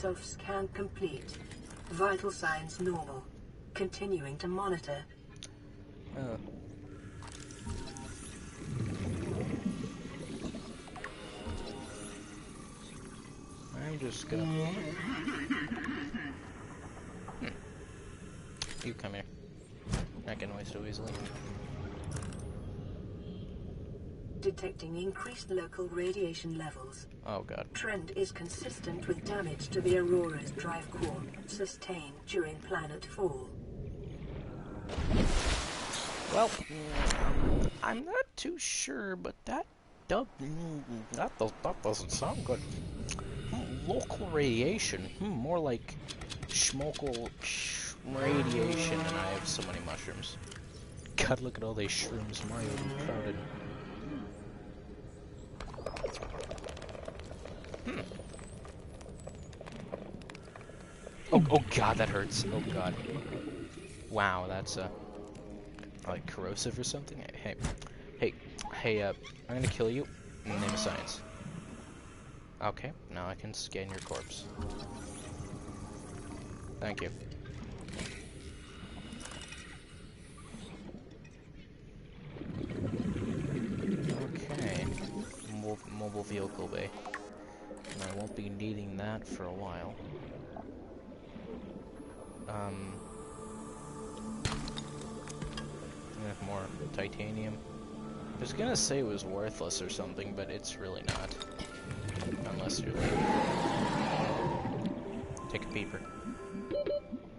Self-scan complete. Vital signs normal. Continuing to monitor. I'm just gonna... You come here. Not getting away so easily. Detecting increased local radiation levels. Oh god. Trend is consistent with damage to the Aurora's drive core, sustained during planet fall. Well, I'm not too sure, but that doesn't sound good. Local radiation. More like schmokel radiation, and I have so many mushrooms. God, look at all these shrooms. Mario crowded. Oh god, that hurts. Oh god. Wow, that's like corrosive or something. Hey, I'm gonna kill you in the name of science. Okay, now I can scan your corpse. Thank you. Okay, mobile vehicle bay. And I won't be needing that for a while. More titanium. I was gonna say it was worthless or something, but it's really not. Unless you're like... Take a peeper.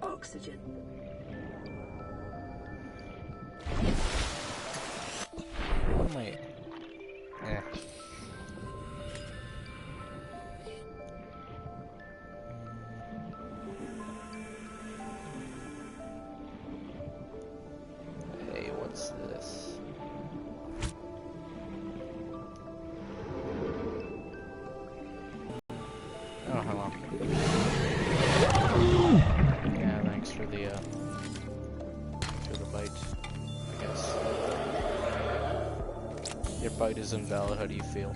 Oxygen. What am I... Hey, what's this? Oh, hello. Yeah, thanks for the bite, I guess. Your bite is invalid, how do you feel?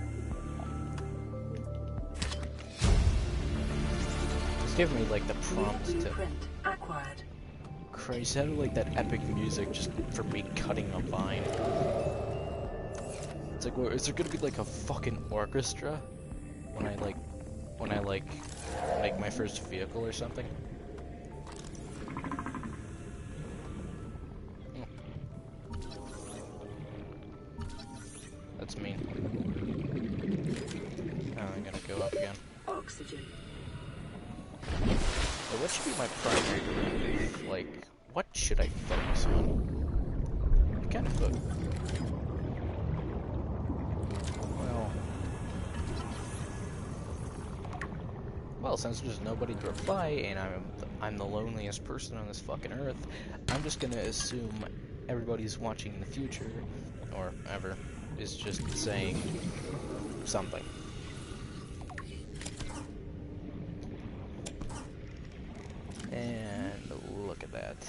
Just give me, like, the prompt to... Acquired. Christ, how do like that epic music just for me cutting a vine? It's like, is there gonna be like a fucking orchestra when I make my first vehicle or something? That's mean. Now I'm gonna go up again. Oxygen. So what should be my primary directive? Like, what should I focus on? I kind of focus. Well, since there's nobody to reply, and I'm the loneliest person on this fucking earth, I'm just gonna assume everybody's watching in the future, or ever, is just saying something. And look at that.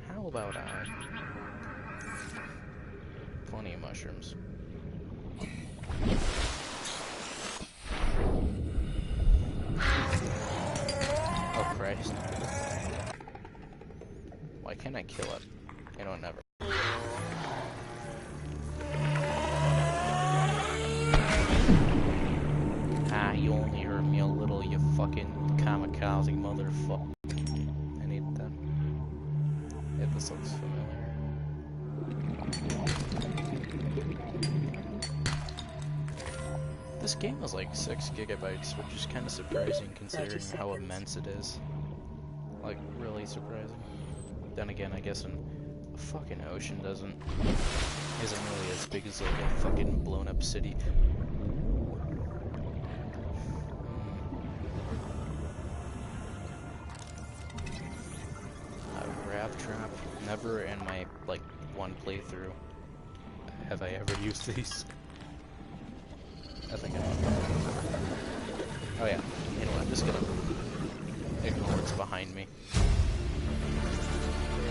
How about plenty of mushrooms. Oh Christ. Why can't I kill it? You know, never. Ah, you only hurt me a little, you fucking kamikaze motherfucker. I need that. Yeah, this looks familiar. This game is like 6 gigabytes, which is kind of surprising considering how immense it is. Like, really surprising. Then again, I guess a fucking ocean isn't really as big as like a fucking blown up city. Grab trap. Never in my like one playthrough have I ever used these. I think I know. Oh yeah. You know what? I'm just gonna ignore what's behind me.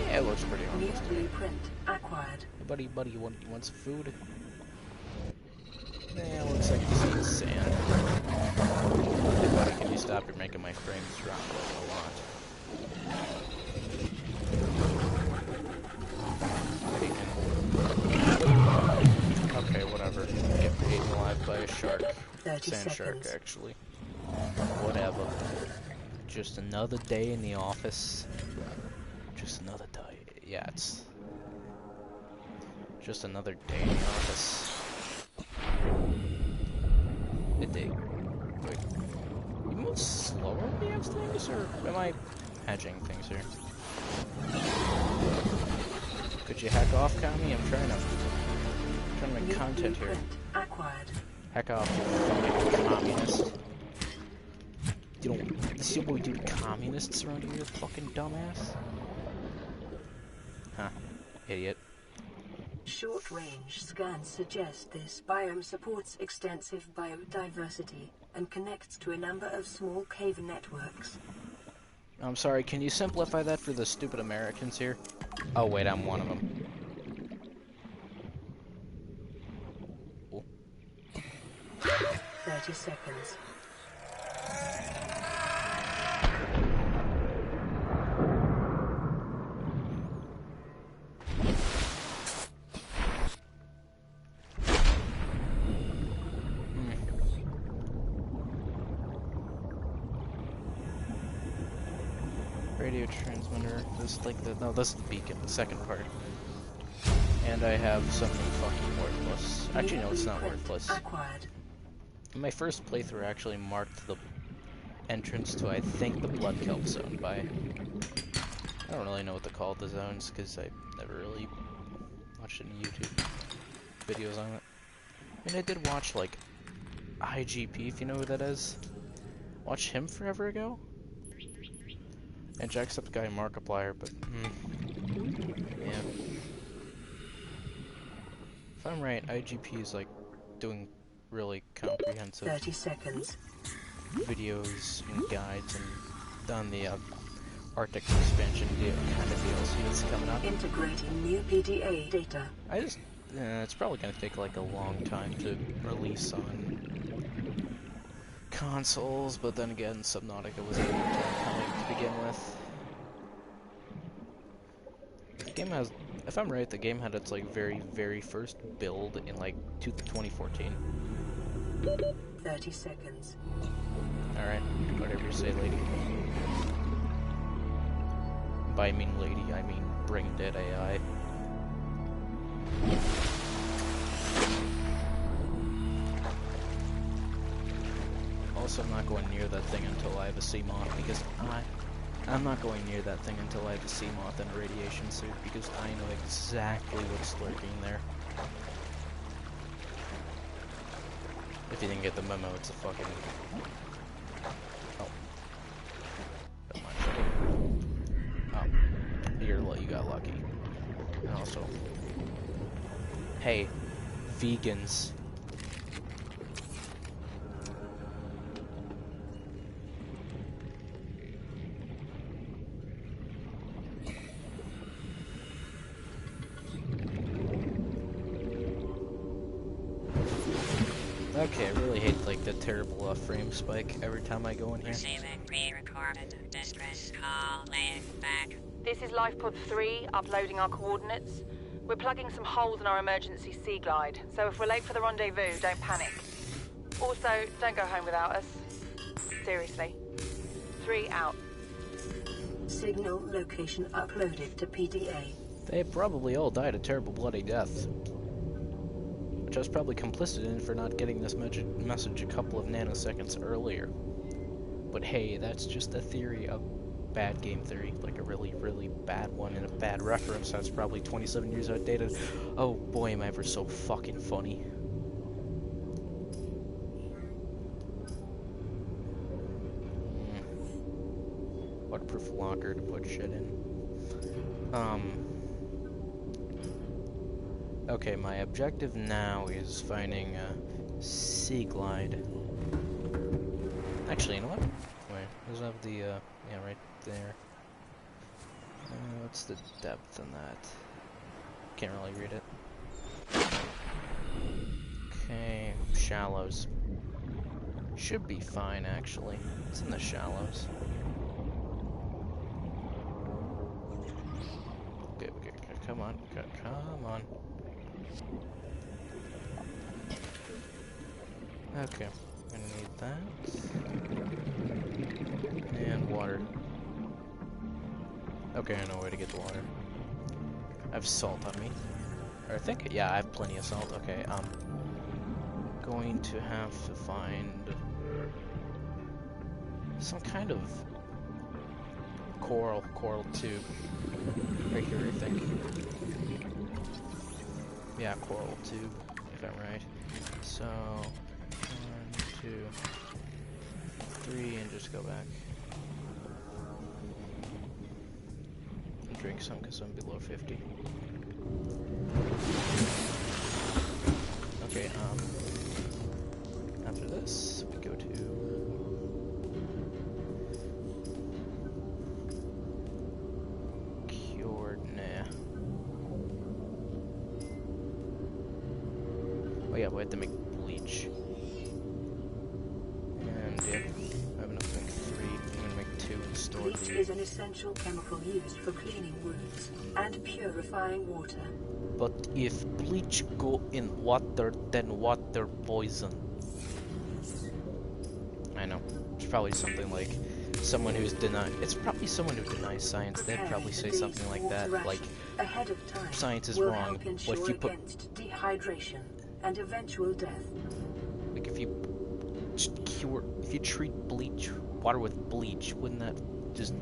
Yeah, it looks pretty harmless to me. Blueprint acquired. Hey, buddy, you want some food? Yeah, looks like this is sand. Hey, buddy, can you stop, you're making my frames drop like a lot. Okay, whatever. Get eaten alive by a shark. 30 Sand seconds. shark, actually. Whatever. Just another day in the office. Just another day. Yeah, it's just another day in the office. Wait, you move slower against things, or am I hedging things here? Could you hack off, Kami? I'm trying to make content here. Acquired. Hack off, you fucking communist. You see what we do to communists around here, fucking dumbass? Huh. Idiot. Short-range scans suggest this biome supports extensive biodiversity and connects to a number of small cave networks. I'm sorry, can you simplify that for the stupid Americans here? Oh wait, I'm one of them. Ooh. 30 seconds. Radio transmitter. This is like the this is the beacon, the second part. And I have something fucking worthless. Actually, no, it's not worthless. Acquired. My first playthrough actually marked the entrance to, I think, the Blood Kelp zone by... I don't really know what to call the zones, because I never really watched any YouTube videos on it. I mean, I did watch, like, IGP, if you know who that is. Watched him forever ago. And Jacksepticeye and Markiplier, but, yeah. If I'm right, IGP is, like, doing really comprehensive 30 seconds. videos and guides and on the Arctic expansion kind of DLC that's coming up. Integrating new PDA data. It's probably going to take like a long time to release on consoles, but then again, Subnautica was able to coming to begin with. The game has, if I'm right, the game had its like very first build in like 2014. 30 seconds. Alright, whatever you say, lady. By I mean lady, I mean brain dead AI. Also, I'm not going near that thing until I have a Seamoth, because I'm not going near that thing until I have a Seamoth and a radiation suit, because I know exactly what's lurking there. If you didn't get the memo, it's a fucking... Oh. Never mind. Oh. You got lucky. And also... Hey, vegans. Okay, I really hate like the terrible frame spike every time I go in here. Receiving pre-recorded distress call, laying back. This is Lifepod 3, uploading our coordinates. We're plugging some holes in our emergency sea glide, so if we're late for the rendezvous, don't panic. Also, don't go home without us. Seriously. 3 out. Signal location uploaded to PDA. They probably all died a terrible bloody death. Which I was probably complicit in for not getting this message a couple of nanoseconds earlier. But hey, that's just a theory, a bad game theory, like a really bad one and a bad reference that's probably 27 years outdated. Oh boy, am I ever so fucking funny. Waterproof locker to put shit in. Okay, my objective now is finding a sea glide. Actually, you know what? Wait, does it have the, yeah, right there. What's the depth in that? Can't really read it. Okay, shallows. Should be fine, actually. It's in the shallows. Okay, come on, come on. Okay, I need that. And water. Okay, I know where to get the water. I have salt on me. Or I think, yeah, I have plenty of salt. Okay, going to have to find some kind of coral tube. Right here, I think. Yeah, coral tube, if I'm right. So, 1, 2, 3, and just go back. And drink some because I'm below 50. Okay, after this, we go to oh yeah, we have to make bleach. And yeah, I have enough to make 3. I'm gonna make 2 and store Bleach the... is an essential chemical used for cleaning wounds and purifying water. But if bleach go in water, then water poison. I know. It's probably something like someone who's it's probably someone who denies science. They'd probably say something like that, like ahead of time science is will wrong. help ensure What if you put against dehydration and eventual death. like if you treat water with bleach, wouldn't that just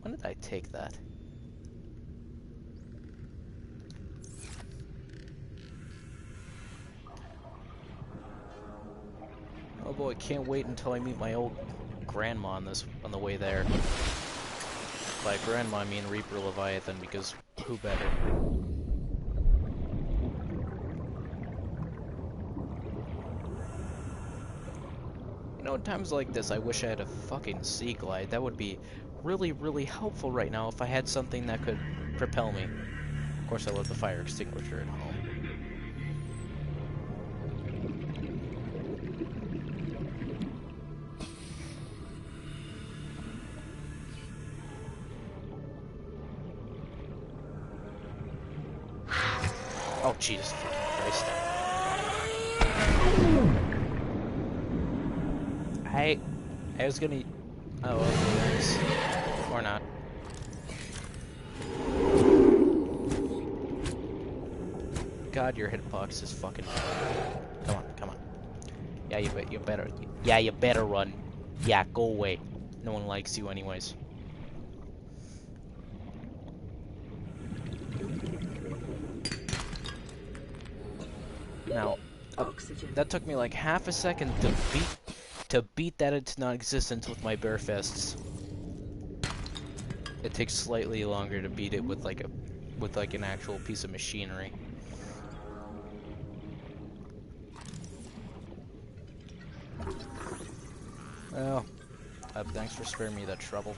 when did I take that? Oh boy, can't wait until I meet my old grandma on the way there. By grandma I mean Reaper Leviathan, because who better? You know, in times like this, I wish I had a fucking sea glide. That would be really, really helpful right now if I had something that could propel me. Of course, I love the fire extinguisher at home. Oh, Jesus fucking Christ. I was gonna... Oh, okay, nice. Or not. God, your hitbox is fucking... Come on, come on. Yeah, you better... Yeah, you better run. Yeah, go away. No one likes you anyways. Now, that took me like half a second to beat that into non-existence with my bare fists. It takes slightly longer to beat it with like an actual piece of machinery. Well, thanks for sparing me that trouble.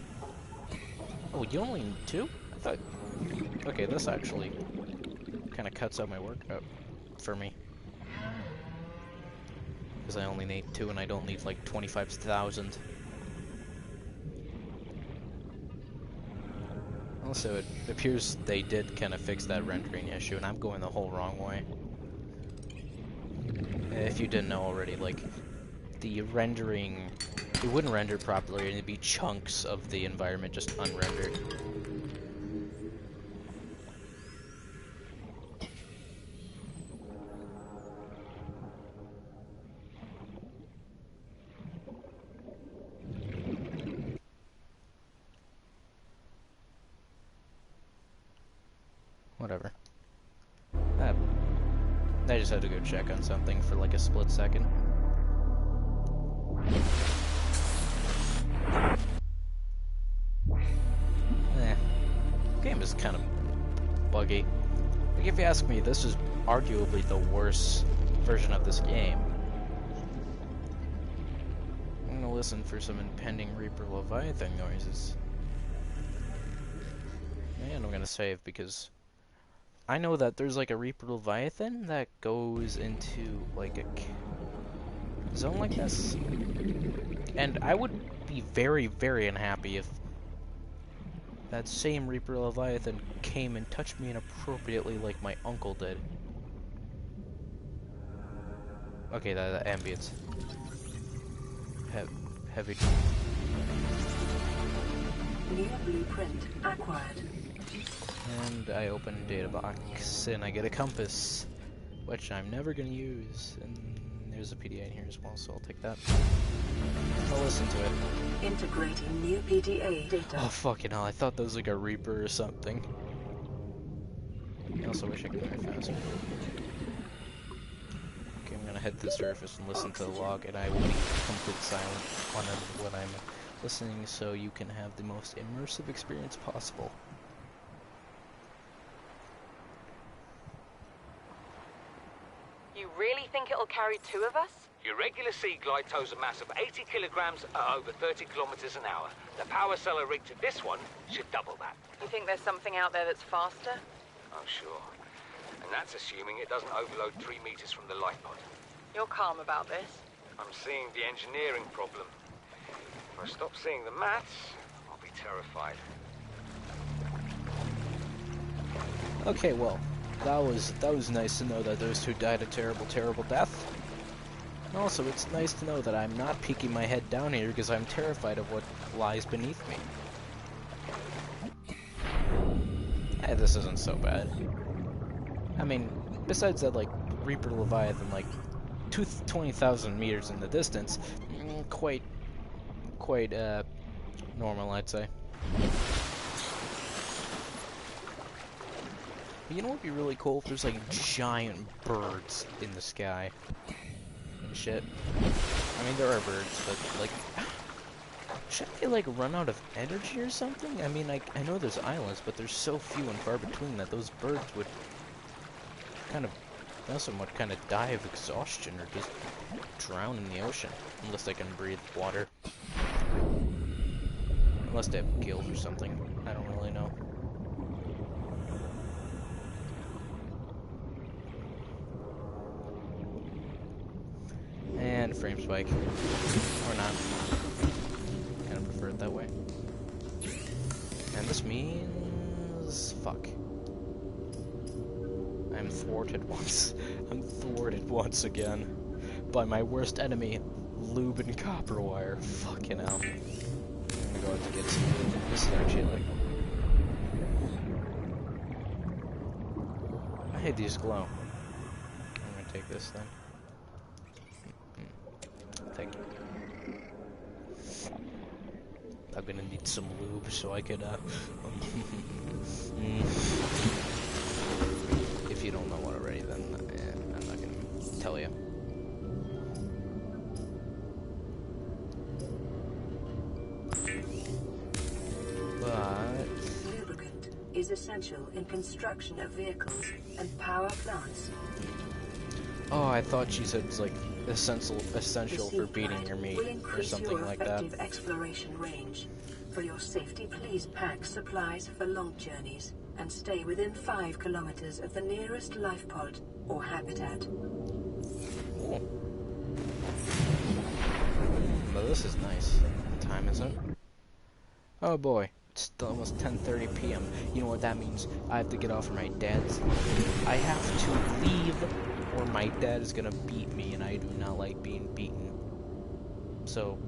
Oh, you only need 2? I thought... Okay, this actually kind of cuts out my work for me. Because I only need 2 and I don't need like 25,000. Also, it appears they did kind of fix that rendering issue, and I'm going the whole wrong way. If you didn't know already, like, the rendering, it wouldn't render properly, and it'd be chunks of the environment just unrendered. Whatever. I just had to go check on something for like a split second. Game is kind of buggy. Like, if you ask me, this is arguably the worst version of this game. I'm gonna listen for some impending Reaper Leviathan noises. And I'm gonna save because I know that there's like a Reaper Leviathan that goes into like a zone like this. And I would be very, very unhappy if that same Reaper Leviathan came and touched me inappropriately like my uncle did. Okay, that ambience. Heavy. New blueprint acquired. And I open data box and I get a compass, which I'm never gonna use. And there's a PDA in here as well, so I'll take that. I'll listen to it. Integrating new PDA data. Oh fucking hell! I thought that was like a Reaper or something. I also wish I could drive faster. Okay, I'm gonna head to the surface and listen to the log, and I will be complete silent on what I'm listening, so you can have the most immersive experience possible. You really think it'll carry two of us? Your regular sea glide tows a mass of 80 kilograms at over 30 kilometers an hour. The power cellar rig to this one should double that. You think there's something out there that's faster? Oh, sure. And that's assuming it doesn't overload 3 meters from the life pod. You're calm about this. I'm seeing the engineering problem. If I stop seeing the maths, I'll be terrified. Okay, well, that was nice to know that those two died a terrible, terrible death. And also, it's nice to know that I'm not peeking my head down here because I'm terrified of what lies beneath me. Hey, this isn't so bad. I mean, besides that, like, Reaper Leviathan, like, 20,000 meters in the distance, quite, normal, I'd say. You know what would be really cool if there's, like, giant birds in the sky? And shit. I mean, there are birds, but, like, should they, like, run out of energy or something? I mean, like, I know there's islands, but there's so few and far between that those birds would kind of, somewhat kind of die of exhaustion or just drown in the ocean. Unless they can breathe water. Unless they have gills or something. I don't really know. And frame spike. Or not. Kind of prefer it that way. And this means... fuck. I'm thwarted once. I'm thwarted once again. By my worst enemy, lube and copper wire. Fucking hell. I'm gonna go out to get some lube. This is actually like... Hey, these glow. I'm gonna take this then. Thank you. I'm gonna need some lube so I could, If you don't know what already, then I'm not gonna tell you. But Lubricant is essential in construction of vehicles and power plants. oh, I thought she said it's like essential for beating your meat or something like that. Effective exploration range. For your safety, please pack supplies for long journeys and stay within 5 kilometers of the nearest life pod or habitat. Cool. But this is nice. What time is it? Oh boy, it's still almost 10:30 p.m. You know what that means? I have to get off of my dad's. I have to leave or my dad is gonna beat me, and I do not like being beaten. So...